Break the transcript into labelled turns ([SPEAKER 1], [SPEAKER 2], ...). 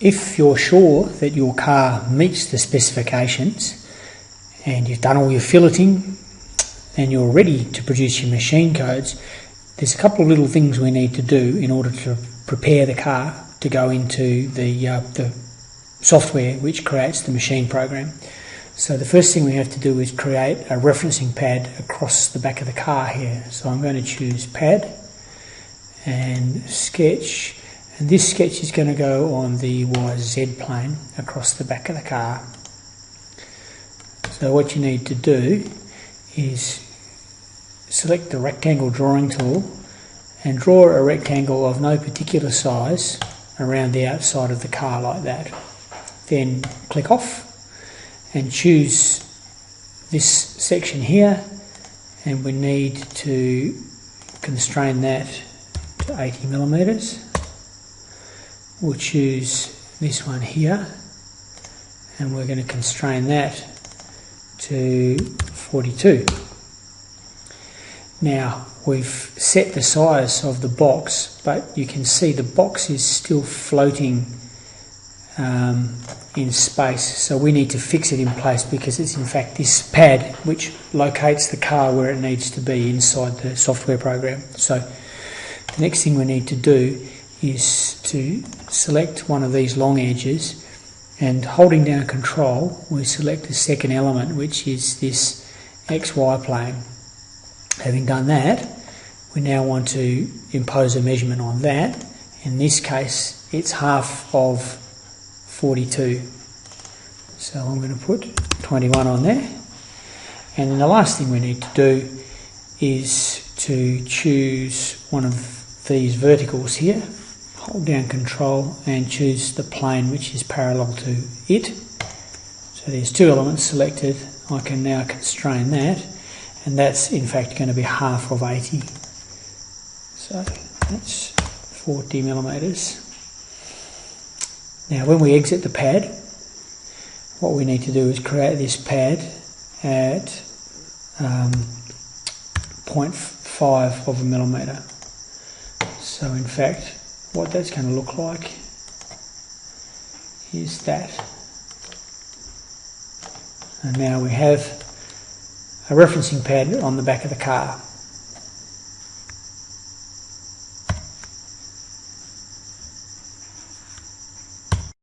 [SPEAKER 1] If you're sure that your car meets the specifications and you've done all your filleting and you're ready to produce your machine codes, there's a couple of little things we need to do in order to prepare the car to go into the software which creates the machine program. So the first thing we have to do is create a referencing pad across the back of the car here. So I'm going to choose pad and sketch, and this sketch is going to go on the YZ plane across the back of the car. So what you need to do is select the rectangle drawing tool and draw a rectangle of no particular size around the outside of the car like that. Then click off and choose this section here, and we need to constrain that to 80 millimeters. We'll choose this one here and we're going to constrain that to 42. Now we've set the size of the box, but you can see the box is still floating in space, so we need to fix it in place because it's in fact this pad which locates the car where it needs to be inside the software program. So the next thing we need to do is to select one of these long edges, and holding down Control we select the second element, which is this XY plane. Having done that, we now want to impose a measurement on that. In this case it's half of 42, so I'm going to put 21 on there. And then the last thing we need to do is to choose one of these verticals here, hold down Control and choose the plane which is parallel to it. So there's two elements selected. I can now constrain that, and that's in fact going to be half of 80, so that's 40 millimeters. Now when we exit the pad, what we need to do is create this pad at 0.5 of a millimeter. So in fact what that's going to look like is that. And now we have a referencing pad on the back of the car.